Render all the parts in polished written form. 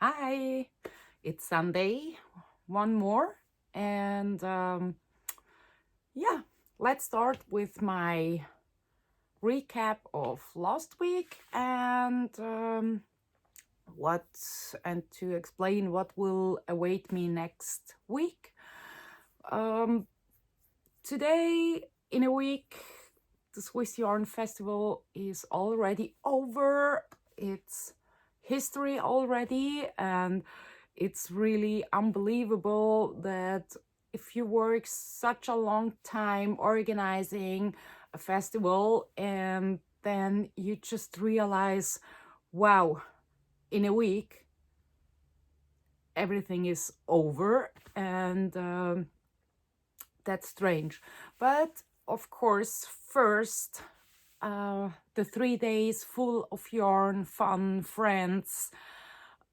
Hi, it's Sunday, one more, and yeah, let's start with my recap of last week and to explain what will await me next week. Today, in a week, the Swiss Yarn Festival is already over. It's history already, and it's really unbelievable that if you work such a long time organizing a festival and then you just realize, wow, in a week everything is over, and that's strange. But of course, first, the 3 days full of yarn, fun, friends,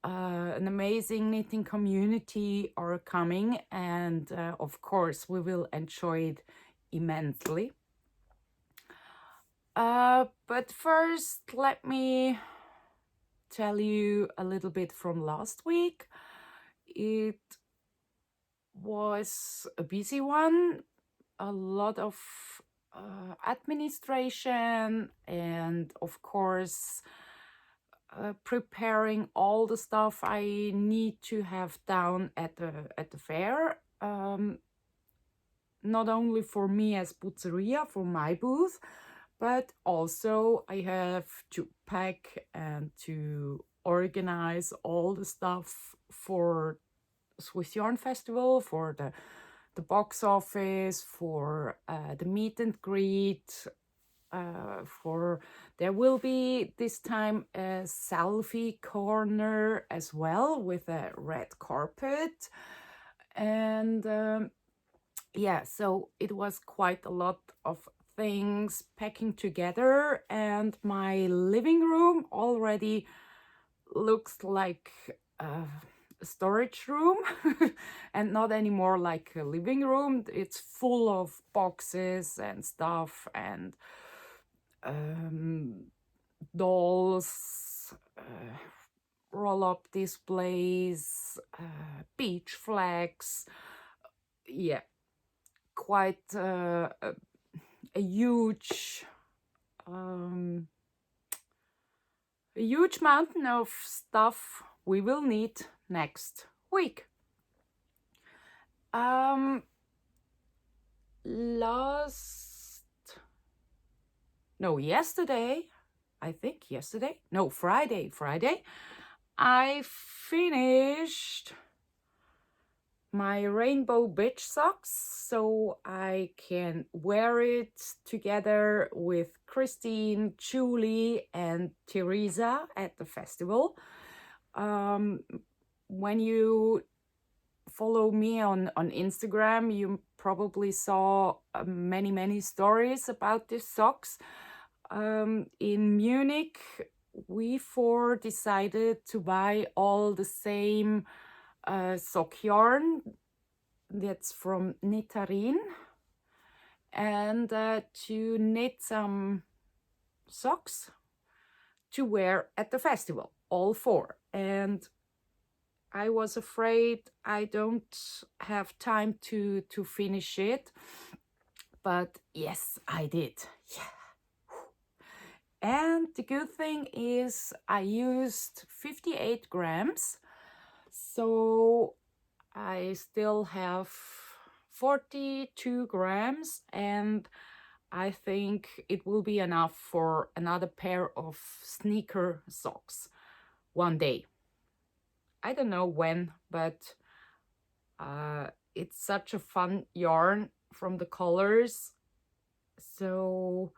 an amazing knitting community are coming, and of course we will enjoy it immensely. But first, let me tell you a little bit from last week. It was a busy one, a lot of administration, and of course preparing all the stuff I need to have down at the fair. Not only for me as Puzzeria, for my booth, but also I have to pack and to organize all the stuff for Swiss Yarn Festival, for the box office, for the meet and greet, there will be this time a selfie corner as well with a red carpet, and yeah, so it was quite a lot of things packing together, and my living room already looks like a storage room and not anymore like a living room. It's full of boxes and stuff and dolls, roll-up displays, beach flags. Yeah, quite a huge mountain of stuff we will need next week. Friday, I finished my rainbow beach socks so I can wear it together with Christine, Julie, and Teresa at the festival. When you follow me on Instagram, you probably saw many stories about these socks. In Munich, we four decided to buy all the same sock yarn that's from Aran, and to knit some socks to wear at the festival, all four. And I was afraid I don't have time to finish it, but yes, I did. Yeah. And the good thing is I used 58 grams, so I still have 42 grams, and I think it will be enough for another pair of sneaker socks one day. I don't know when, but it's such a fun yarn from the colors, so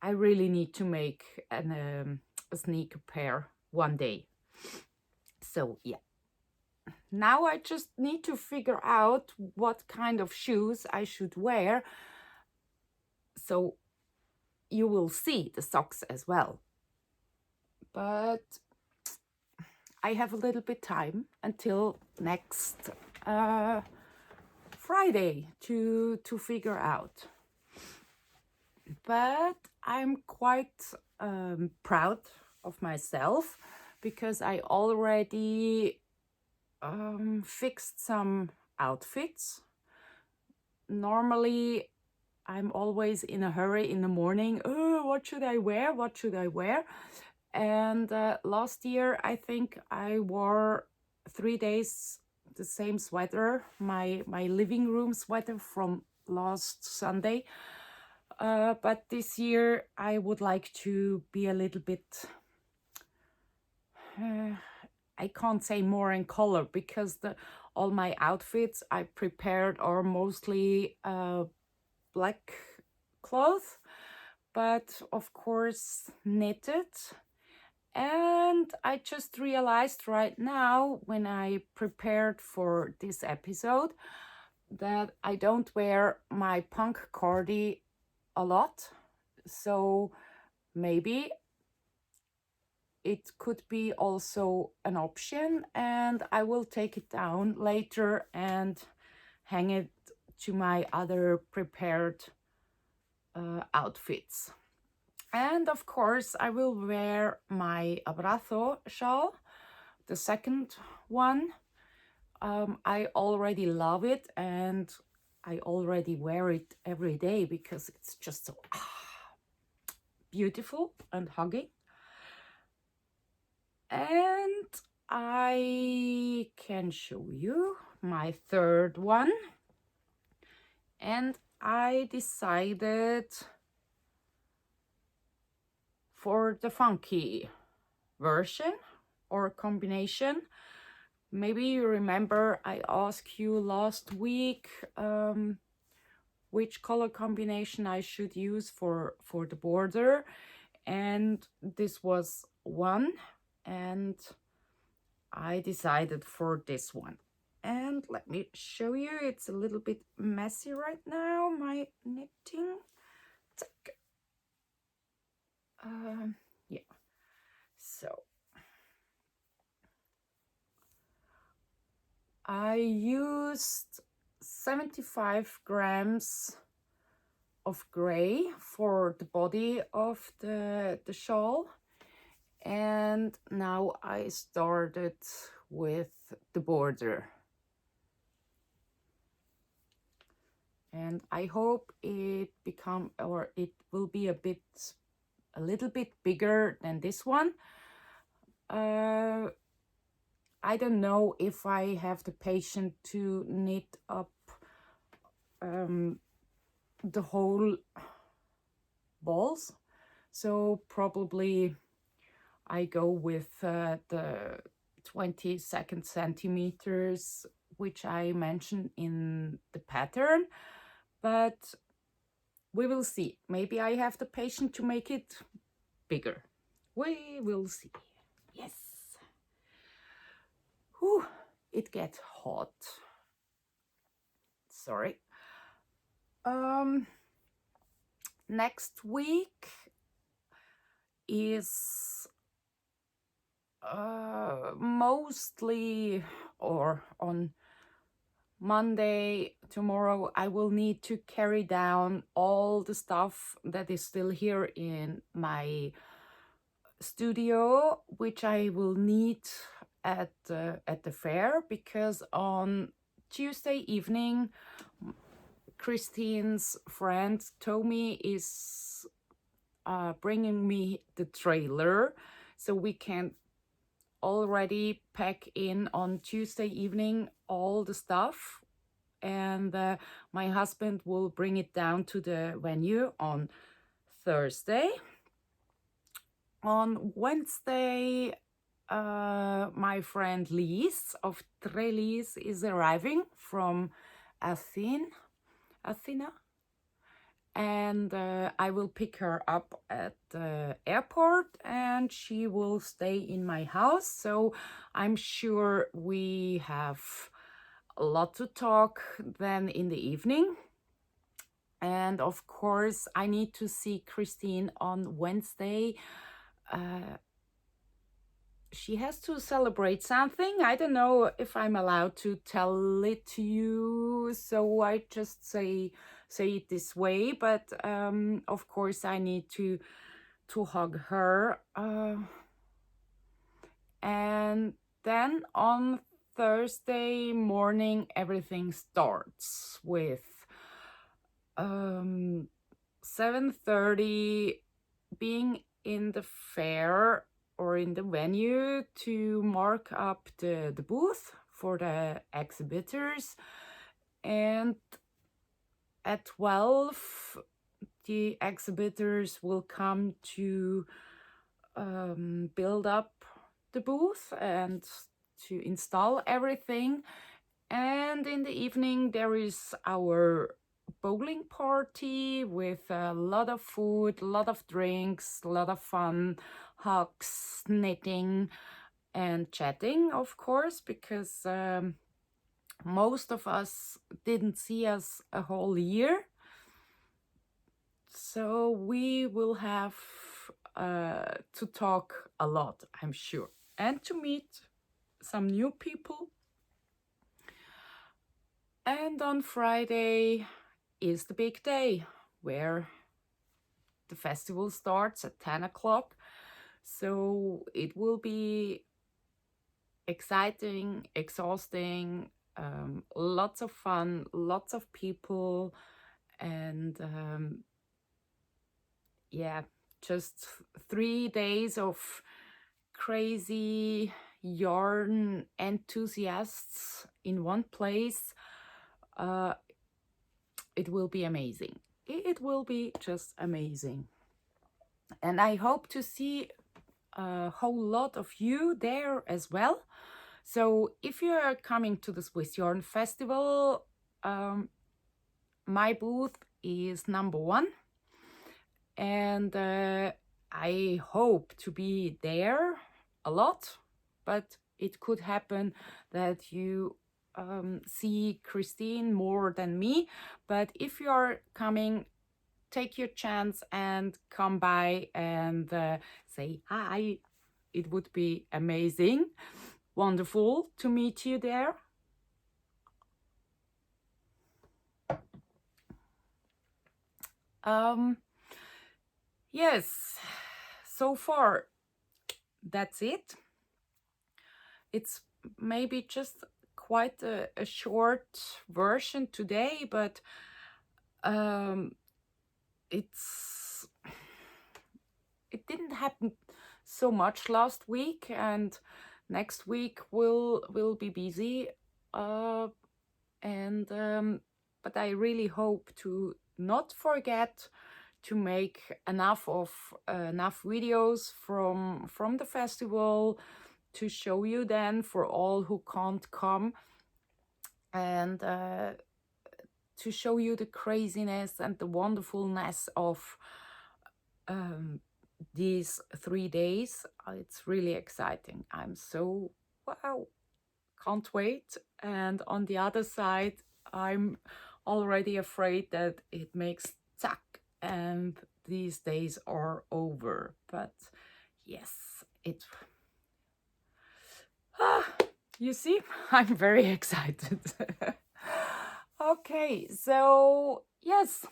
I really need to make a sneaker pair one day. So yeah, now I just need to figure out what kind of shoes I should wear, so you will see the socks as well. But I have a little bit time until next Friday to figure out. But I'm quite proud of myself because I already fixed some outfits. Normally, I'm always in a hurry in the morning. Oh, what should I wear? What should I wear? And last year, I think I wore 3 days the same sweater, my living room sweater from last Sunday. But this year, I would like to be a little bit, I can't say more in color, because all my outfits I prepared are mostly black cloth, but of course knitted. And I just realized right now, when I prepared for this episode, that I don't wear my punk cardi a lot. So maybe it could be also an option, and I will take it down later and hang it to my other prepared outfits. And of course, I will wear my Abraço shawl, the second one. I already love it, and I already wear it every day because it's just so beautiful and hugging. And I can show you my third one. And I decided for the funky version or combination. Maybe you remember I asked you last week which color combination I should use for the border, and this was one, and I decided for this one. And let me show you, it's a little bit messy right now, my knitting. Yeah, so I used 75 grams of gray for the body of the shawl, and now I started with the border, and I hope it will be a little bit bigger than this one. I don't know if I have the patience to knit up the whole balls, so probably I go with the 22 centimeters, which I mentioned in the pattern, but we will see. Maybe I have the patience to make it bigger. We will see. Yes. Whew, it gets hot. Sorry. Next week is mostly, or on Monday, tomorrow, I will need to carry down all the stuff that is still here in my studio, which I will need at the fair, because on Tuesday evening, Christine's friend Tommy is bringing me the trailer, so we can already pack in on Tuesday evening all the stuff, and my husband will bring it down to the venue on Thursday. On Wednesday, my friend Lise of Trelis is arriving from Athena, and I will pick her up at the airport, and she will stay in my house. So I'm sure we have a lot to talk then in the evening. And of course, I need to see Christine on Wednesday. She has to celebrate something. I don't know if I'm allowed to tell it to you, so I just say it this way. But of course, I need to hug her. And then on Thursday morning, everything starts with 7:30 being in the fair or in the venue to mark up the booth for the exhibitors. And at 12, the exhibitors will come to build up the booth and to install everything. And in the evening, there is our bowling party with a lot of food, a lot of drinks, a lot of fun, hugs, knitting, and chatting, of course, because most of us didn't see us a whole year. So we will have to talk a lot, I'm sure, and to meet some new people. And on Friday is the big day where the festival starts at 10 o'clock. So it will be exciting, exhausting, lots of fun, lots of people, and yeah, just 3 days of crazy yarn enthusiasts in one place. It will be amazing. It will be just amazing. And I hope to see a whole lot of you there as well. So if you are coming to the Swiss Yarn Festival, my booth is number 1. And I hope to be there a lot, but it could happen that you see Christine more than me. But if you are coming, take your chance and come by and say hi. It would be amazing, wonderful to meet you there. Yes, so far that's it. It's maybe just quite a short version today, but it didn't happen so much last week, and next week will be busy. But I really hope to not forget to make enough videos from the festival to show you then for all who can't come, and to show you the craziness and the wonderfulness of these 3 days. It's really exciting. I'm so, wow, can't wait. And on the other side, I'm already afraid that it makes zack and these days are over. But yes, you see, I'm very excited. Okay, so yes,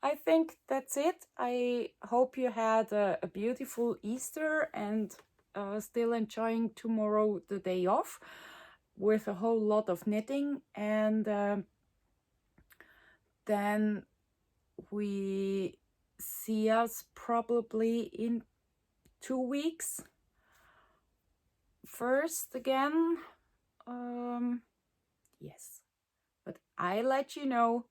I think that's it. I hope you had a beautiful Easter and still enjoying tomorrow, the day off, with a whole lot of knitting. And then we see us probably in 2 weeks. First again, yes, but I let you know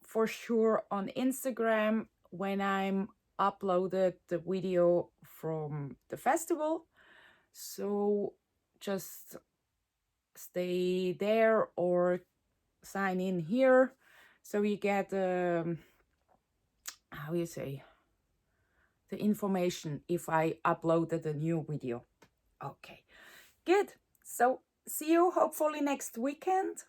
for sure on Instagram when I'm uploaded the video from the festival. So just stay there or sign in here so you get how you say, the information if I uploaded a new video. Okay, good. So see you hopefully next weekend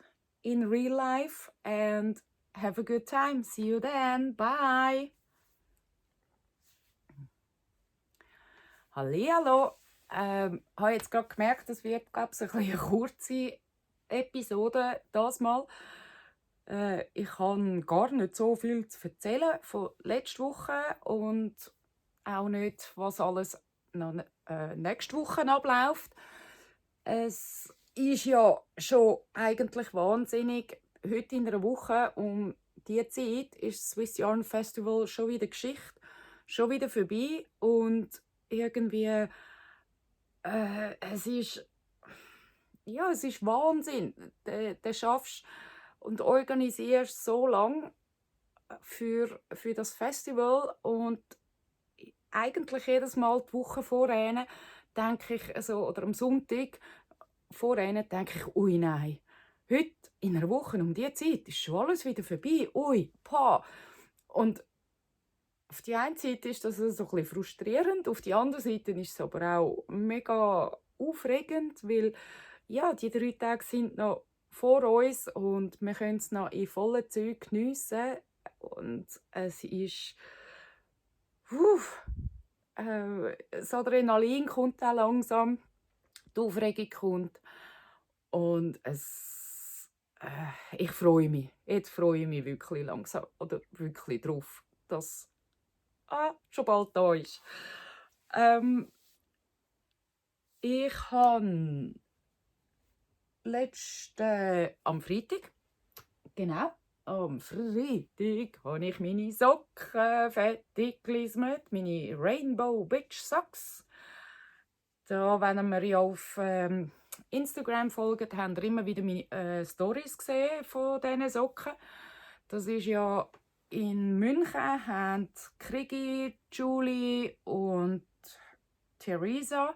in real life and have a good time. See you then. Bye. Hallihallo. Habe jetzt gerade gemerkt, das wird, glaube ich, eine kurze Episode das Mal. Ich habe gar nicht so viel zu erzählen von letzter Woche und auch nicht, was alles noch nächste Woche abläuft. Es ist ja schon eigentlich wahnsinnig. Heute in einer Woche um diese Zeit ist das Swiss Yarn Festival schon wieder Geschichte, schon wieder vorbei und irgendwie es ist Wahnsinn. Du schaffst und organisierst so lange für das Festival und eigentlich jedes Mal die Woche vorher denke ich, also, oder am Sonntag vorher denke ich, ui nein, heute in einer Woche um diese Zeit ist schon alles wieder vorbei, ui, pa. Und auf die einen Seite ist das so ein bisschen frustrierend, auf die andere Seite ist es aber auch mega aufregend, weil ja, die 3 Tage sind noch vor uns und wir können es noch in vollen Zügen geniessen. Und es ist... das Adrenalin kommt auch langsam, die Aufregung kommt und ich freue mich. Jetzt freue ich mich wirklich langsam oder wirklich drauf, dass schon bald da ist. Ich habe am Freitag, genau, am Freitag habe ich meine Socken fertig gelismet, meine Rainbow Beach Socks. Da, wenn wir ja auf Instagram folgen, haben wir immer wieder meine Stories gesehen von diesen Socken. Das ist ja in München, haben Krigi, Julie und Theresa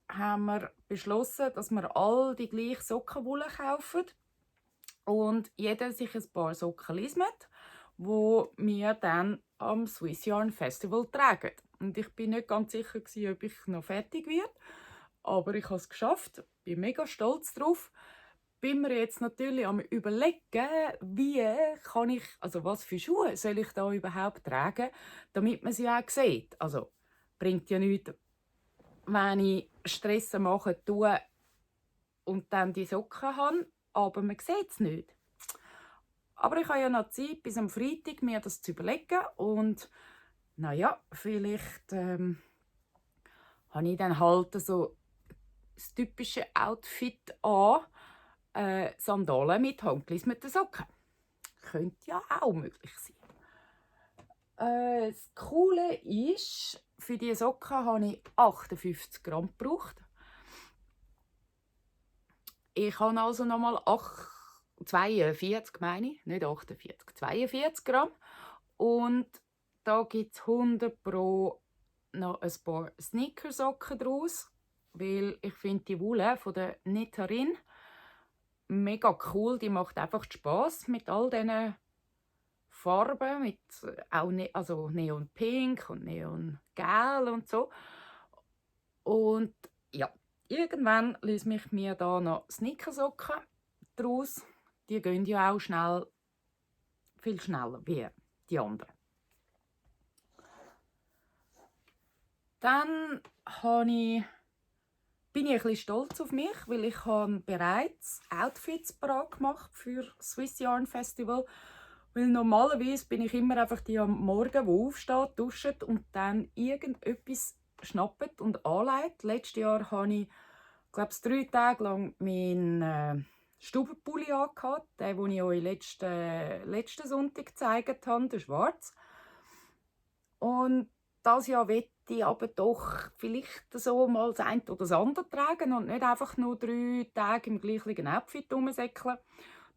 haben wir beschlossen, dass wir alle die gleiche Sockenwolle kaufen und jeder sich ein paar Socken lismet, wo wir dann am Swiss Yarn Festival tragen. Und ich bin nicht ganz sicher, ob ich noch fertig werde, aber ich habe es geschafft, bin mega stolz drauf. Bin mir jetzt natürlich am Überlegen, was für Schuhe soll ich da überhaupt tragen, damit man sie auch sieht. Also bringt ja nichts, wenn ich Stress machen tue und dann die Socken habe, aber man sieht es nicht. Aber ich habe ja noch Zeit bis am Freitag, mir das zu überlegen und naja, vielleicht habe ich dann halt so das typische Outfit an, Sandalen mit handgelismeten Socken. Könnte ja auch möglich sein. Das Coole ist, für diese Socken habe ich 58 Gramm gebraucht. Ich habe also nochmal 42, meine ich, nicht 48, 42 Gramm. Und da gibt es 100 pro noch ein paar Sneakersocken draus, weil ich finde die Wolle von der Knitterin mega cool. Die macht einfach Spaß mit all diesen Farben, mit auch also Neon Pink und Neon Gel und so. Und ja, irgendwann löse ich mir da noch Sneakersocken draus. Die gehen ja auch viel schneller wie die anderen. Dann bin ich ein bisschen stolz auf mich, weil ich bereits Outfits parat gemacht für das Swiss Yarn Festival. Weil normalerweise bin ich immer einfach die am Morgen, die aufsteht, duscht und dann irgendetwas schnappt und anlegt. Letztes Jahr habe ich, glaube ich, 3 Tage lang meinen Stubenpulli angehabt, den ich euch letzten Sonntag gezeigt habe, der schwarz. Und dieses Jahr möchte ich aber doch vielleicht so mal das eine oder das andere tragen und nicht einfach nur 3 Tage im gleichen Outfit rumsäckeln.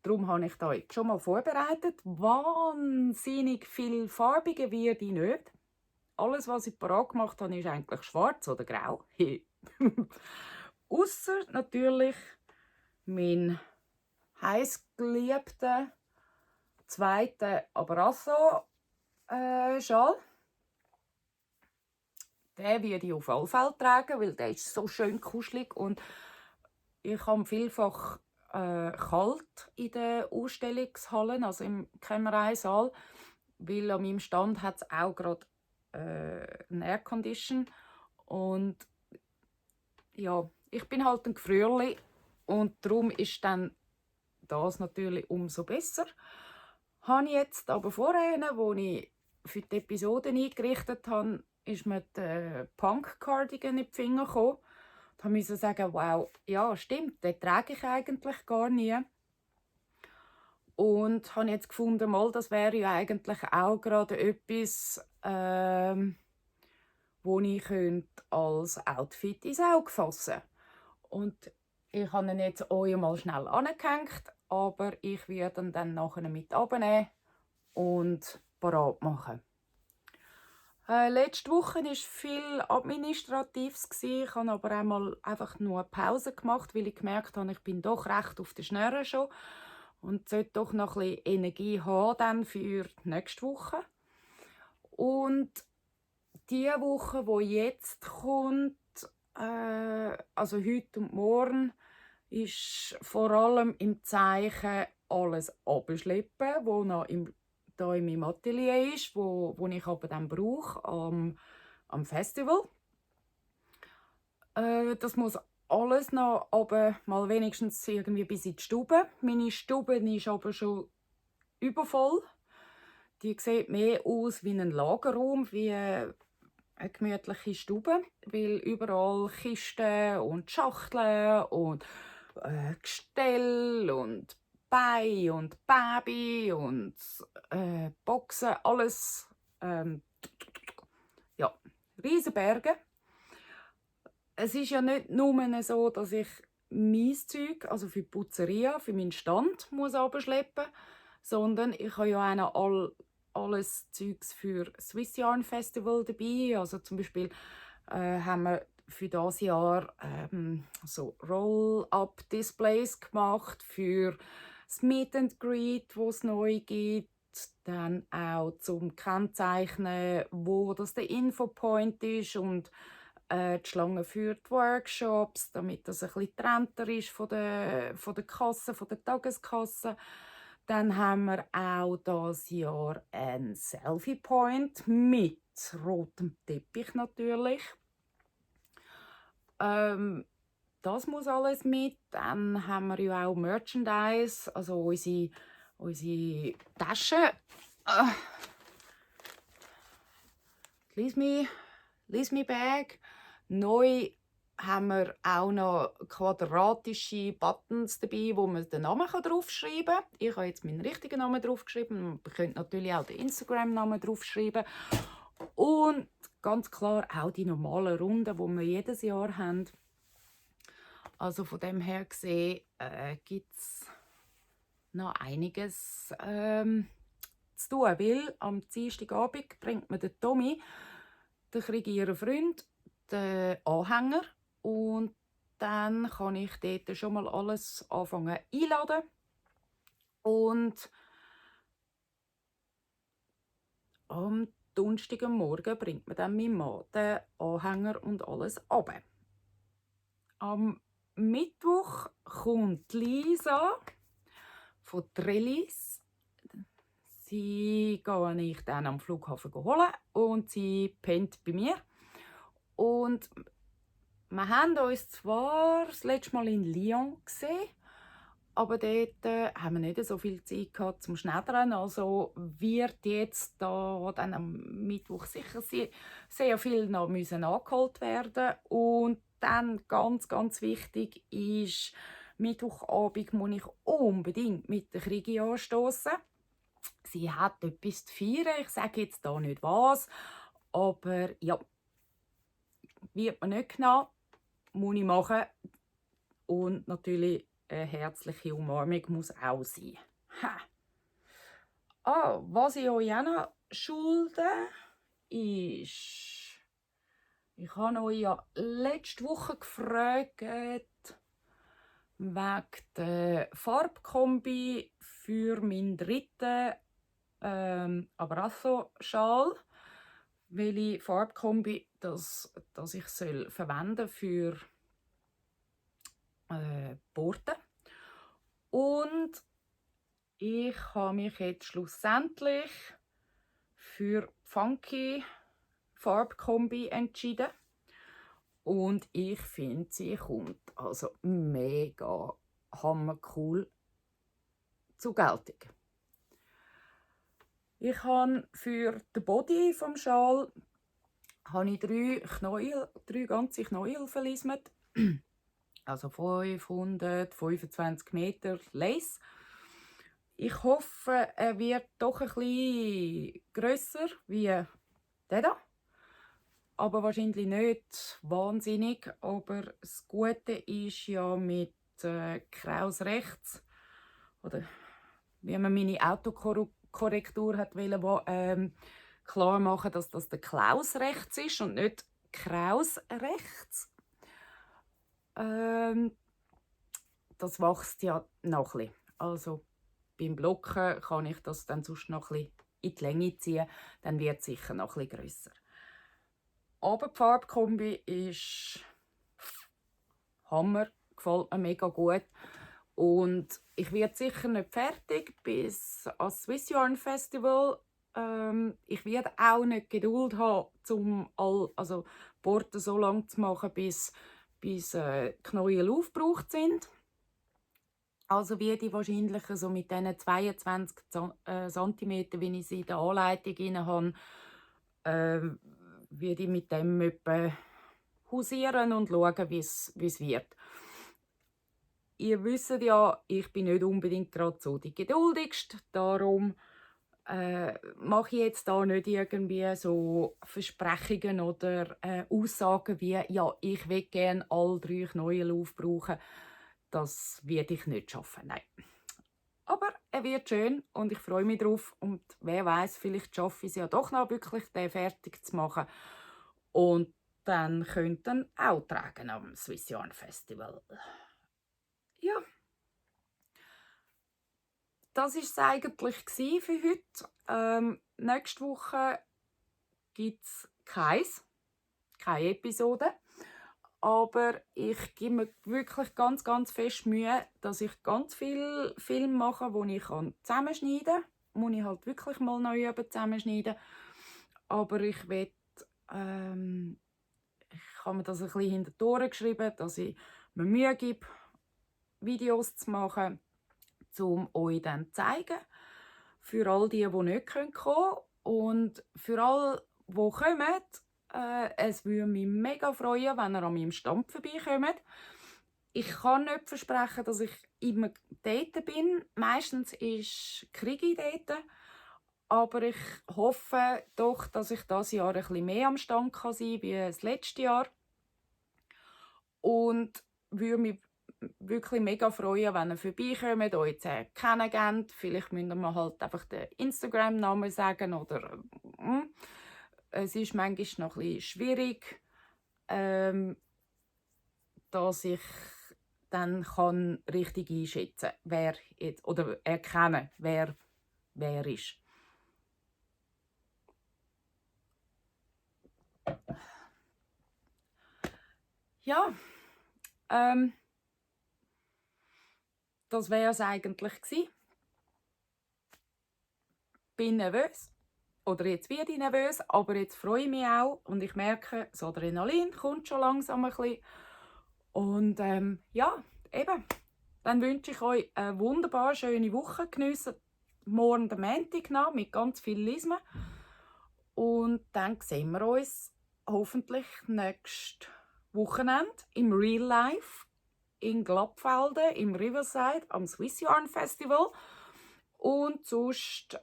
Darum habe ich da jetzt schon mal vorbereitet. Wahnsinnig viel farbiger wird ich nicht. Alles, was ich parat gemacht habe, ist eigentlich schwarz oder grau. Ausser natürlich mein heißgeliebter zweiter Abraço Shawl. Den werde ich auf alle Fälle tragen, weil der ist so schön kuschelig und ich habe vielfach kalt in den Ausstellungshallen, also im Kämmereisaal, weil an meinem Stand hat es auch gerade einen Aircondition und ja, ich bin halt ein Gefrierli und darum ist dann das natürlich umso besser. Habe ich jetzt aber vorher, wo ich für die Episode eingerichtet habe, ist mir der Punk Cardigan in die Finger gekommen. Da musste ich sagen, wow, ja stimmt, den trage ich eigentlich gar nie. Und habe jetzt gefunden, mal, das wäre ja eigentlich auch gerade etwas, wo ich als Outfit ins Auge fassen könnte. Und ich habe ihn jetzt euch mal schnell angehängt, aber ich werde ihn dann nachher mit abnehmen und parat machen. Letzte Woche war viel Administratives. Ich habe aber einmal einfach nur eine Pause gemacht, weil ich gemerkt habe, ich bin doch recht auf der Schnelle schon und sollte doch noch ein bisschen Energie haben dann für die nächste Woche. Und die Woche, die jetzt kommt, also heute und morgen, ist vor allem im Zeichen alles abschleppen, was noch da in meinem Atelier ist, wo ich aber dann brauche am Festival. Das muss alles noch aber mal wenigstens irgendwie bis in die Stube. Meine Stube ist aber schon übervoll. Die sieht mehr aus wie ein Lagerraum, wie eine gemütliche Stube, weil überall Kisten und Schachteln und Gestell und Bein und Baby und Boxen, alles ja, Riesenberge. Es ist ja nicht nur so, dass ich mein Zeug, also für die Putzeria, für meinen Stand, muss abschleppen, sondern ich habe ja auch noch alles Zeugs für das Swiss Yarn Festival dabei. Also zum Beispiel haben wir für dieses Jahr so Roll-up-Displays gemacht für das Meet and Greet, wo es neu gibt. Dann auch zum Kennzeichnen, wo das der Infopoint ist und die Schlange für die Workshops, damit das ein bisschen trennter ist von der Kasse, von der Tageskasse. Dann haben wir auch dieses Jahr einen Selfie-Point mit rotem Teppich natürlich. Das muss alles mit. Dann haben wir ja auch Merchandise, also unsere Taschen. Lies me Bag. Neu haben wir auch noch quadratische Buttons dabei, wo man den Namen draufschreiben kann. Ich habe jetzt meinen richtigen Namen draufgeschrieben. Man könnte natürlich auch den Instagram-Namen draufschreiben. Und ganz klar auch die normalen Runden, die wir jedes Jahr haben. Also von dem her gesehen gibt es noch einiges zu tun. Weil am Dienstagabend bringt mir der Tommy, dann kriege ich ihren Freund, den Anhänger. Und dann kann ich dort schon mal alles anfangen einladen. Und am Donnerstagmorgen bringt mir dann mein Mann den Anhänger und alles runter. Am Mittwoch kommt Lisa von Trellis. Sie gehe ich dann am Flughafen holen und sie pennt bei mir. Und wir haben uns zwar das letzte Mal in Lyon gesehen, aber dort haben wir nicht so viel Zeit gehabt zum Schneidern. Also wird jetzt da dann am Mittwoch sicher sehr viel noch nachgeholt werden. Und dann ganz, ganz wichtig ist, Mittwochabend muss ich unbedingt mit der Krigi anstoßen. Sie hat etwas zu feiern. Ich sage jetzt da nicht was, aber ja, wird man nicht genommen, muss ich machen. Und natürlich eine herzliche Umarmung muss auch sein. Was ich euch auch noch schulde, ist, ich habe euch ja letzte Woche gefragt, wegen der Farbkombi für meinen dritten Abraço Shawl, welche Farbkombi das ich verwenden für Borten. Und ich habe mich jetzt schlussendlich für funky Farbkombi entschieden. Und ich finde, sie kommt also mega hammercool zur Geltung. Ich habe für den Body vom Schal habe ich 3 ganze Knäuel verlismet. Also 525 Meter Lace. Ich hoffe, er wird doch ein bisschen grösser wie der da. Aber wahrscheinlich nicht wahnsinnig. Aber das Gute ist ja mit Kraus rechts, oder wie man meine Autokorrektur hat wollen, klar machen, dass das der Klaus rechts ist und nicht Kraus rechts. Das wächst ja noch ein bisschen. Also beim Blocken kann ich das dann sonst noch ein bisschen in die Länge ziehen. Dann wird es sicher noch ein bisschen grösser. Aber die Farbkombi ist Hammer, gefällt mir mega gut. Und ich werde sicher nicht fertig bis ans Swiss Yarn Festival. Ich werde auch nicht Geduld haben, um die Borten so lange zu machen, bis die Knäuel aufgebraucht sind. Also werde ich wahrscheinlich so mit diesen 22 cm, wie ich sie in der Anleitung habe, werde ich mit dem etwa hausieren und schauen, wie es wird. Ihr wisst ja, ich bin nicht unbedingt gerade so die geduldigste, darum mache ich jetzt da nicht irgendwie so Versprechungen oder Aussagen wie «Ja, ich will gerne alle 3 Knäuel aufbrauchen». Das werde ich nicht schaffen, nein. Aber er wird schön und ich freue mich drauf. Und wer weiß, vielleicht schaffe ich es ja doch noch wirklich, den fertig zu machen. Und dann könnt ihr auch tragen am Swiss Yarn Festival. Ja. Das war es eigentlich für heute. Nächste Woche gibt es keine Episode. Aber ich gebe mir wirklich ganz, ganz fest Mühe, dass ich ganz viel Film mache, die ich zusammenschneiden kann. Muss ich halt wirklich mal neu zusammenschneiden. Aber ich habe mir das ein bisschen hinter die Ohren geschrieben, dass ich mir Mühe gebe, Videos zu machen, um euch dann zu zeigen. Für all die nicht kommen können. Und für alle, die kommen, es würde mich mega freuen, wenn ihr an meinem Stand vorbeikommt. Ich kann nicht versprechen, dass ich immer dort bin. Meistens kriege ich dort. Aber ich hoffe doch, dass ich dieses Jahr ein bisschen mehr am Stand sein kann wie das letzte Jahr. Und würde mich wirklich mega freuen, wenn ihr vorbeikommt, euch kennenlernt. Vielleicht müsst ihr mir halt einfach den Instagram-Namen sagen oder es ist manchmal noch ein bisschen schwierig, dass ich dann richtig einschätzen kann, wer jetzt, oder erkennen, wer ist. Ja, das wäre es eigentlich gewesen. Bin nervös. Oder jetzt werde ich nervös, aber jetzt freue ich mich auch. Und ich merke, das Adrenalin kommt schon langsam ein bisschen. Und ja, eben. Dann wünsche ich euch eine wunderbar schöne Woche. Geniessen morgen den Montag noch mit ganz viel Lesen. Und dann sehen wir uns hoffentlich nächstes Wochenende im Real Life in Glattfelden im Riverside am Swiss Yarn Festival. Und sonst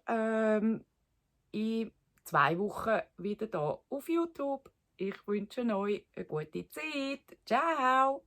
in 2 Wochen wieder hier auf YouTube. Ich wünsche euch eine gute Zeit. Ciao!